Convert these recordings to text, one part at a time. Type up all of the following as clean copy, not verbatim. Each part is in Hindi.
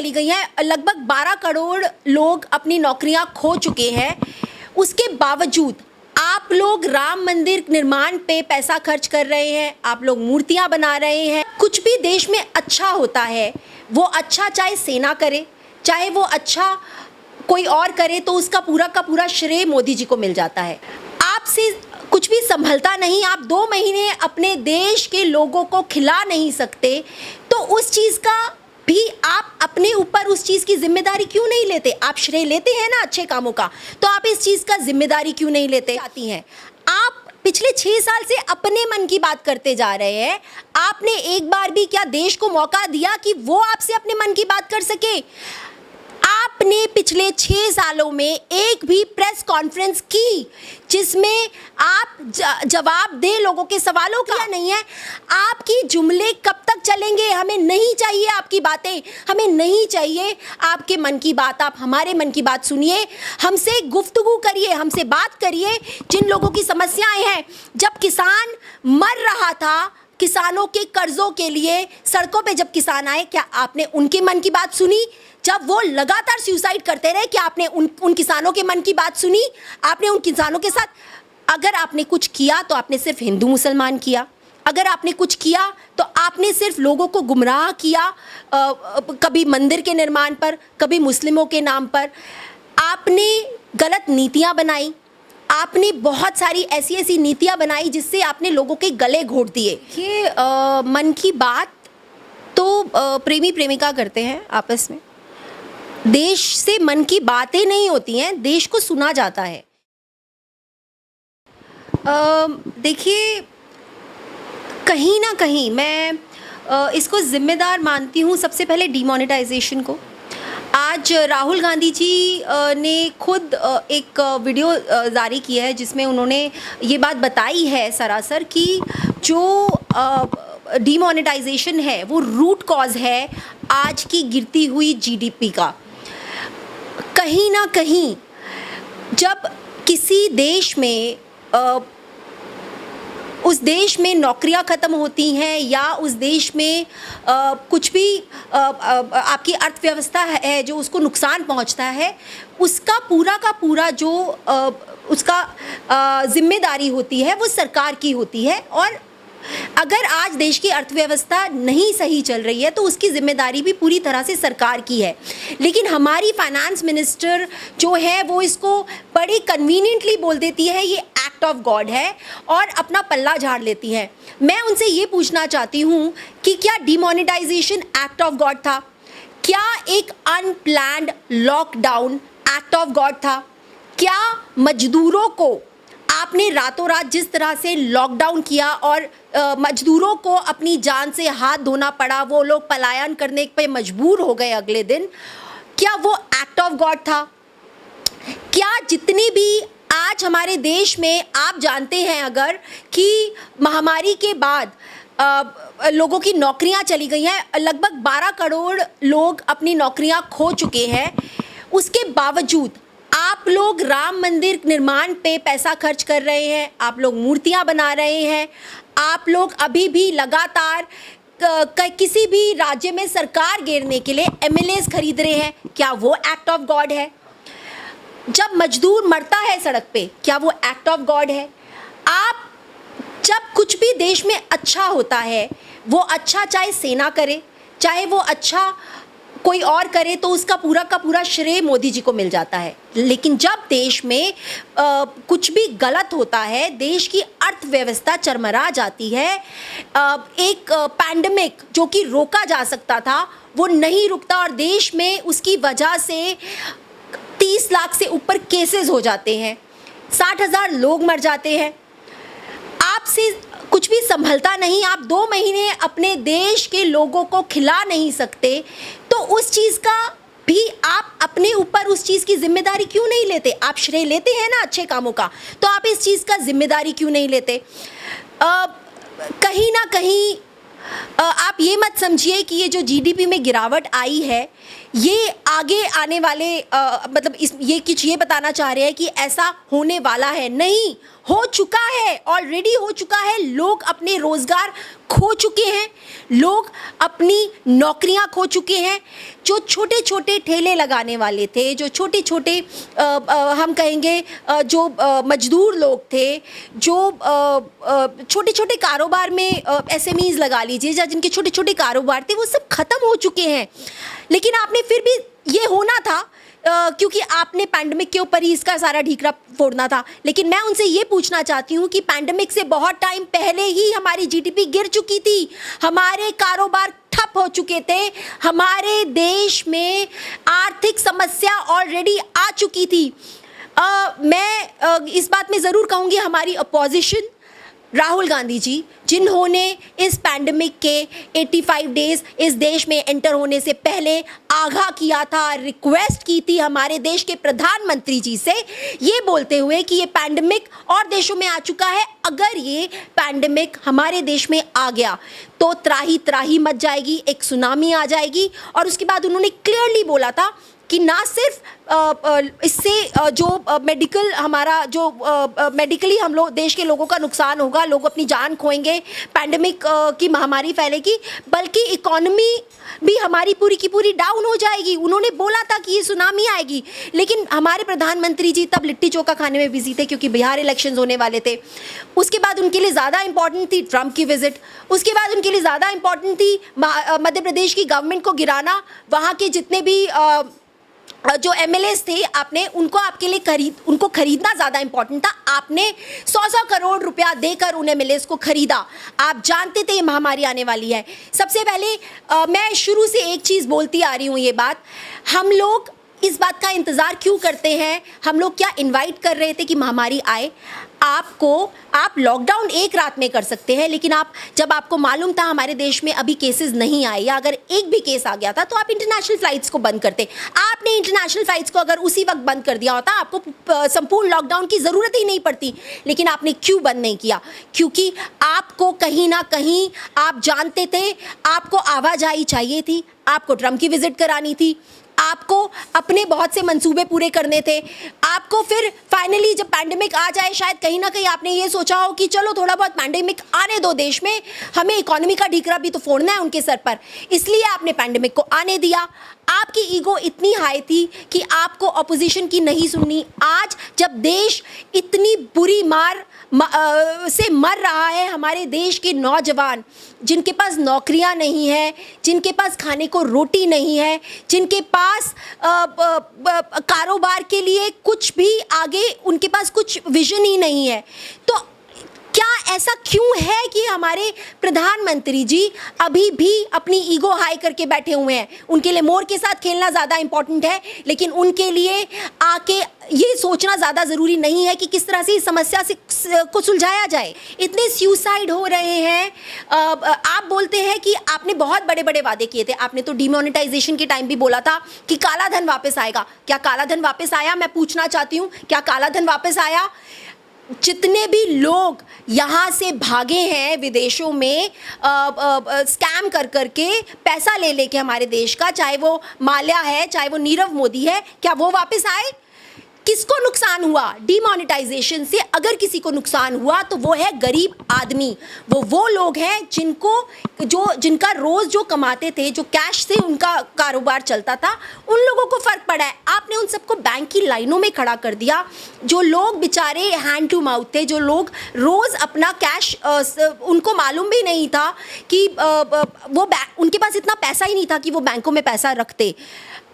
चली गई हैं, लगभग 12 करोड़ लोग अपनी नौकरियां खो चुके हैं। उसके बावजूद आप लोग राम मंदिर निर्माण पे पैसा खर्च कर रहे हैं, आप लोग मूर्तियां बना रहे हैं। कुछ भी देश में अच्छा होता है, वो अच्छा चाहे सेना करे, चाहे वो अच्छा कोई और करे, तो उसका पूरा का पूरा श्रेय मोदी जी को मिल जाता है। आपसे कुछ भी संभलता नहीं, आप 2 महीने अपने देश के लोगों को खिला नहीं सकते, तो उस चीज़ का भी आप अपने ऊपर उस चीज़ की जिम्मेदारी क्यों नहीं लेते? आप श्रेय लेते हैं ना अच्छे कामों का, तो आप इस चीज़ का जिम्मेदारी क्यों नहीं लेते? आती हैं आप पिछले 6 साल से अपने मन की बात करते जा रहे हैं। आपने एक बार भी क्या देश को मौका दिया कि वो आपसे अपने मन की बात कर सके? आपने पिछले 6 सालों में एक भी प्रेस कॉन्फ्रेंस की जिसमें आप जवाब दे लोगों के सवालों का नहीं है। आपकी जुमले कब तक चलेंगे? हमें नहीं चाहिए आपकी बातें, हमें नहीं चाहिए आपके मन की बात। आप हमारे मन की बात सुनिए, हमसे गुफ्तगू करिए, हमसे बात करिए। जिन लोगों की समस्याएं हैं, जब किसान मर रहा था, किसानों के कर्जों के लिए सड़कों पे जब किसान आए, क्या आपने उनके मन की बात सुनी? जब वो लगातार सुसाइड करते रहे, क्या आपने उन किसानों के मन की बात सुनी? आपने उन किसानों के साथ, अगर आपने कुछ किया तो आपने सिर्फ हिंदू मुसलमान किया। अगर आपने कुछ किया तो आपने सिर्फ लोगों को गुमराह किया, कभी मंदिर के निर्माण पर, कभी मुस्लिमों के नाम पर। आपने गलत नीतियां बनाई, आपने बहुत सारी ऐसी नीतियां बनाई जिससे आपने लोगों के गले घोट दिए। ये मन की बात तो प्रेमी प्रेमिका करते हैं आपस में, देश से मन की बातें नहीं होती हैं, देश को सुना जाता है। देखिए, कहीं ना कहीं मैं इसको ज़िम्मेदार मानती हूँ सबसे पहले डिमोनेटाइजेशन को। आज राहुल गांधी जी ने खुद एक वीडियो जारी किया है जिसमें उन्होंने ये बात बताई है सरासर कि जो डिमोनेटाइजेशन है वो रूट कॉज है आज की गिरती हुई जीडीपी का। कहीं ना कहीं जब किसी देश में उस देश में नौकरियां ख़त्म होती हैं या उस देश में कुछ भी आपकी अर्थव्यवस्था है जो उसको नुकसान पहुंचता है, उसका पूरा का पूरा जो उसका जिम्मेदारी होती है वो सरकार की होती है। और अगर आज देश की अर्थव्यवस्था नहीं सही चल रही है तो उसकी जिम्मेदारी भी पूरी तरह से सरकार की है। लेकिन हमारी फाइनेंस मिनिस्टर जो है वो इसको बड़ी कन्वीनियंटली बोल देती है ये एक्ट ऑफ गॉड है और अपना पल्ला झाड़ लेती है। मैं उनसे ये पूछना चाहती हूँ कि क्या डिमोनेटाइजेशन एक्ट ऑफ गॉड था? क्या एक unplanned lockdown act of God था? क्या मजदूरों को आपने रातों रात जिस तरह से लॉकडाउन किया और मजदूरों को अपनी जान से हाथ धोना पड़ा, वो लोग पलायन करने पे मजबूर हो गए अगले दिन, क्या वो एक्ट ऑफ गॉड था? क्या जितनी भी आज हमारे देश में आप जानते हैं अगर कि महामारी के बाद लोगों की नौकरियां चली गई हैं, लगभग 12 करोड़ लोग अपनी नौकरियां खो चुके हैं, उसके बावजूद आप लोग राम मंदिर निर्माण पे पैसा खर्च कर रहे हैं, आप लोग मूर्तियां बना रहे हैं, आप लोग अभी भी लगातार किसी भी राज्य में सरकार गिरने के लिए एमएलएस खरीद रहे हैं। क्या वो एक्ट ऑफ गॉड है? जब मजदूर मरता है सड़क पे, क्या वो एक्ट ऑफ गॉड है? आप जब कुछ भी देश में अच्छा होता है, वो अच्छा चाहे सेना करे, चाहे वो अच्छा कोई और करे, तो उसका पूरा का पूरा श्रेय मोदी जी को मिल जाता है। लेकिन जब देश में कुछ भी गलत होता है, देश की अर्थव्यवस्था चरमरा जाती है, एक पैंडेमिक जो कि रोका जा सकता था वो नहीं रुकता और देश में उसकी वजह से 30 लाख से ऊपर केसेस हो जाते हैं, 60,000 लोग मर जाते हैं, आपसे कुछ भी संभलता नहीं, आप 2 महीने अपने देश के लोगों को खिला नहीं सकते, तो उस चीज़ का भी आप अपने ऊपर उस चीज़ की जिम्मेदारी क्यों नहीं लेते? आप श्रेय लेते हैं ना अच्छे कामों का, तो आप इस चीज़ का जिम्मेदारी क्यों नहीं लेते? कहीं ना कहीं आप ये मत समझिए कि ये जो जीडीपी में गिरावट आई है ये आगे आने वाले मतलब ये कुछ ये बताना चाह रहे हैं कि ऐसा होने वाला है। नहीं, हो चुका है, ऑलरेडी हो चुका है। लोग अपने रोजगार खो चुके हैं, लोग अपनी नौकरियां खो चुके हैं। जो छोटे छोटे ठेले लगाने वाले थे, जो छोटे छोटे हम कहेंगे जो मजदूर लोग थे, जो छोटे छोटे कारोबार में एसएमईज लगा लीजिए, या जिनके छोटे छोटे कारोबार थे, वो सब खत्म हो चुके हैं। लेकिन आपने फिर भी ये होना था क्योंकि आपने पैंडेमिक के ऊपर ही इसका सारा ढीकरा फोड़ना था। लेकिन मैं उनसे ये पूछना चाहती हूँ कि पैंडेमिक से बहुत टाइम पहले ही हमारी जीडीपी गिर चुकी थी, हमारे कारोबार ठप हो चुके थे, हमारे देश में आर्थिक समस्या ऑलरेडी आ चुकी थी। मैं इस बात में ज़रूर कहूँगी हमारी अपोजिशन, राहुल गांधी जी, जिन्होंने इस पैंडेमिक के 85 डेज इस देश में एंटर होने से पहले आगाह किया था, रिक्वेस्ट की थी हमारे देश के प्रधानमंत्री जी से, ये बोलते हुए कि ये पैंडेमिक और देशों में आ चुका है, अगर ये पैंडेमिक हमारे देश में आ गया तो त्राही त्राही मच जाएगी, एक सुनामी आ जाएगी। और उसके बाद उन्होंने क्लियरली बोला था कि ना सिर्फ इससे जो मेडिकल हमारा जो मेडिकली हम लोग देश के लोगों का नुकसान होगा, लोग अपनी जान खोएंगे, पैंडेमिक की महामारी फैलेगी, बल्कि इकोनॉमी भी हमारी पूरी की पूरी डाउन हो जाएगी। उन्होंने बोला था कि ये सुनामी आएगी, लेकिन हमारे प्रधानमंत्री जी तब लिट्टी चोखा खाने में बिजी थे क्योंकि बिहार इलेक्शंस होने वाले थे। उसके बाद उनके लिए ज़्यादा इंपॉर्टेंट थी ट्रंप की विजिट, उसके बाद उनके लिए ज़्यादा इंपॉर्टेंट थी मध्य प्रदेश की गवर्नमेंट को गिराना, वहाँ के जितने भी जो एमएलएस थे, आपने उनको आपके लिए उनको खरीदना ज़्यादा इंपॉर्टेंट था। आपने 100 करोड़ रुपया देकर उन एमएलएस को खरीदा। आप जानते थे ये महामारी आने वाली है। सबसे पहले मैं शुरू से एक चीज़ बोलती आ रही हूँ, ये बात, हम लोग इस बात का इंतज़ार क्यों करते हैं, हम लोग क्या इनवाइट कर रहे थे कि महामारी आए? आप लॉकडाउन एक रात में कर सकते हैं, लेकिन जब आपको मालूम था हमारे देश में अभी केसेस नहीं आए, या अगर एक भी केस आ गया था तो आप इंटरनेशनल फ्लाइट्स को बंद करते। आपने इंटरनेशनल फ्लाइट्स को अगर उसी वक्त बंद कर दिया होता, आपको संपूर्ण लॉकडाउन की ज़रूरत ही नहीं पड़ती। लेकिन आपने क्यों बंद नहीं किया? क्योंकि आपको कहीं ना कहीं आप जानते थे, आपको आवाजाही चाहिए थी, आपको ट्रंप की विजिट करानी थी, आपको अपने बहुत से मंसूबे पूरे करने थे, आपको फिर फाइनली जब पैंडेमिक आ जाए, शायद कहीं ना कहीं आपने ये सोचा हो कि चलो थोड़ा बहुत पैंडेमिक आने दो देश में, हमें इकोनॉमी का ढीकरा भी तो फोड़ना है उनके सर पर, इसलिए आपने पैंडेमिक को आने दिया। आपकी ईगो इतनी हाई थी कि आपको अपोजिशन की नहीं सुननी। आज जब देश इतनी बुरी मार से मर रहा है, हमारे देश के नौजवान जिनके पास नौकरियां नहीं है, जिनके पास खाने को रोटी नहीं है, जिनके पास कारोबार के लिए कुछ भी आगे उनके पास कुछ विजन ही नहीं है, तो क्या ऐसा क्यों है कि हमारे प्रधानमंत्री जी अभी भी अपनी ईगो हाई करके बैठे हुए हैं? उनके लिए मोर के साथ खेलना ज़्यादा इंपॉर्टेंट है, लेकिन उनके लिए आके ये सोचना ज़्यादा ज़रूरी नहीं है कि किस तरह से इस समस्या को सुलझाया जाए। इतने सुसाइड हो रहे हैं। आप बोलते हैं कि आपने बहुत बड़े बड़े वादे किए थे। आपने तो डिमोनेटाइजेशन के टाइम भी बोला था कि काला धन वापस आएगा। क्या काला धन वापस आया? मैं पूछना चाहती हूँ, क्या काला धन वापस आया? जितने भी लोग यहाँ से भागे हैं विदेशों में स्कैम कर करके पैसा ले लेके हमारे देश का, चाहे वो माल्या है, चाहे वो नीरव मोदी है, क्या वो वापस आए? किसको नुकसान हुआ डिमोनेटाइजेशन से? अगर किसी को नुकसान हुआ तो वो है गरीब आदमी, वो लोग हैं जिनका रोज जो कमाते थे, जो कैश से उनका कारोबार चलता था, उन लोगों को फर्क पड़ा है। आपने उन सबको बैंक की लाइनों में खड़ा कर दिया। जो लोग बेचारे हैंड टू माउथ थे, जो लोग रोज अपना कैश उनको मालूम भी नहीं था कि उनके पास इतना पैसा ही नहीं था कि वो बैंकों में पैसा रखते,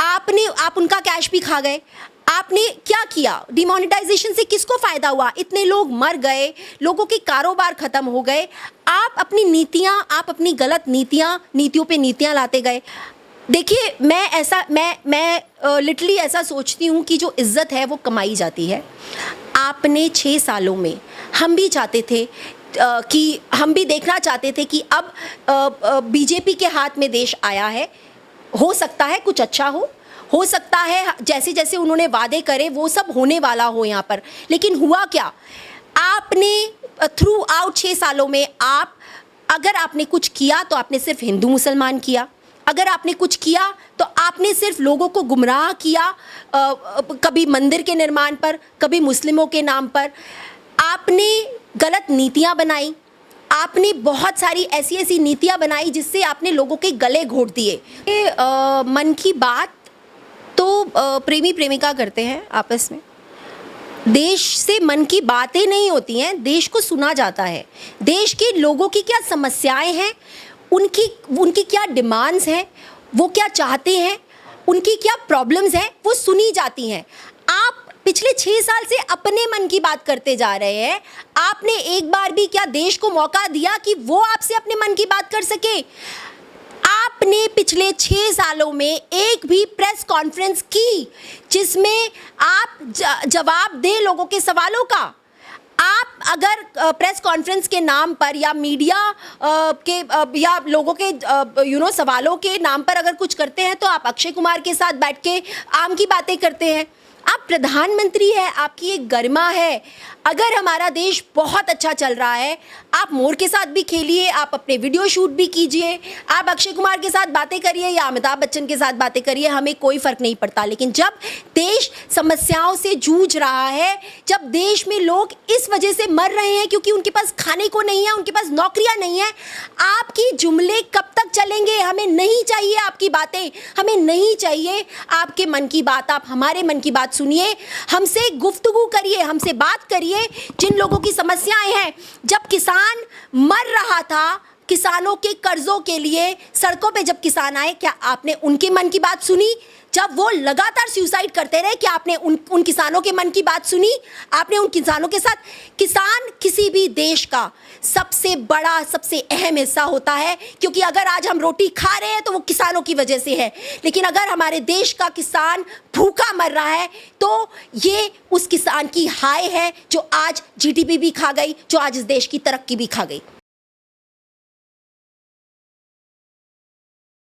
आप उनका कैश भी खा गए। आपने क्या किया? डिमोनेटाइजेशन से किसको फ़ायदा हुआ? इतने लोग मर गए, लोगों के कारोबार ख़त्म हो गए। आप अपनी गलत नीतियों पे नीतियाँ लाते गए। देखिए, मैं लिटरली ऐसा सोचती हूँ कि जो इज़्ज़त है वो कमाई जाती है। आपने 6 सालों में, हम भी चाहते थे कि हम भी देखना चाहते थे कि अब बीजेपी के हाथ में देश आया है, हो सकता है कुछ अच्छा हो सकता है जैसे जैसे उन्होंने वादे करे वो सब होने वाला हो यहाँ पर। लेकिन हुआ क्या? आपने थ्रू आउट 6 सालों में अगर आपने कुछ किया तो आपने सिर्फ हिंदू मुसलमान किया, अगर आपने कुछ किया तो आपने सिर्फ लोगों को गुमराह किया, कभी मंदिर के निर्माण पर, कभी मुस्लिमों के नाम पर। आपने गलत नीतियाँ बनाई, आपने बहुत सारी ऐसी ऐसी नीतियां बनाई जिससे आपने लोगों के गले घोट दिए। मन की बात तो प्रेमी प्रेमिका करते हैं आपस में, देश से मन की बातें नहीं होती हैं, देश को सुना जाता है। देश के लोगों की क्या समस्याएं हैं, उनकी क्या डिमांड्स हैं, वो क्या चाहते हैं, उनकी क्या प्रॉब्लम्स हैं, वो सुनी जाती हैं। आप पिछले 6 साल से अपने मन की बात करते जा रहे हैं। आपने एक बार भी क्या देश को मौका दिया कि वो आपसे अपने मन की बात कर सके? आपने पिछले 6 सालों में एक भी प्रेस कॉन्फ्रेंस की जिसमें आप जवाब दें लोगों के सवालों का? आप अगर प्रेस कॉन्फ्रेंस के नाम पर या मीडिया के या लोगों के सवालों के नाम पर अगर कुछ करते हैं तो आप अक्षय कुमार के साथ बैठ के आम की बातें करते हैं। आप प्रधानमंत्री हैं, आपकी एक गरिमा है। अगर हमारा देश बहुत अच्छा चल रहा है, आप मोर के साथ भी खेलिए, आप अपने वीडियो शूट भी कीजिए, आप अक्षय कुमार के साथ बातें करिए या अमिताभ बच्चन के साथ बातें करिए, हमें कोई फ़र्क नहीं पड़ता। लेकिन जब देश समस्याओं से जूझ रहा है, जब देश में लोग इस वजह से मर रहे हैं क्योंकि उनके पास खाने को नहीं है, उनके पास नौकरियां नहीं है, आपकी जुमले कब तक चलेंगे? हमें नहीं चाहिए आपकी बातें, हमें नहीं चाहिए आपके मन की बात। आप हमारे मन की बात सुनिए, हमसे गुफ्तगू करिए, हमसे बात करिए। जिन लोगों की समस्याएं हैं, जब किसान मर रहा था किसानों के कर्जों के लिए, सड़कों पे जब किसान आए, क्या आपने उनके मन की बात सुनी? जब वो लगातार सुसाइड करते रहे, क्या आपने उन किसानों के मन की बात सुनी? आपने उन किसानों के साथ, किसान किसी भी देश का सबसे बड़ा, सबसे अहम हिस्सा होता है, क्योंकि अगर आज हम रोटी खा रहे हैं तो वो किसानों की वजह से है। लेकिन अगर हमारे देश का किसान भूखा मर रहा है तो ये उस किसान की हाय है जो आज जीडीपी भी खा गई, जो आज इस देश की तरक्की भी खा गई।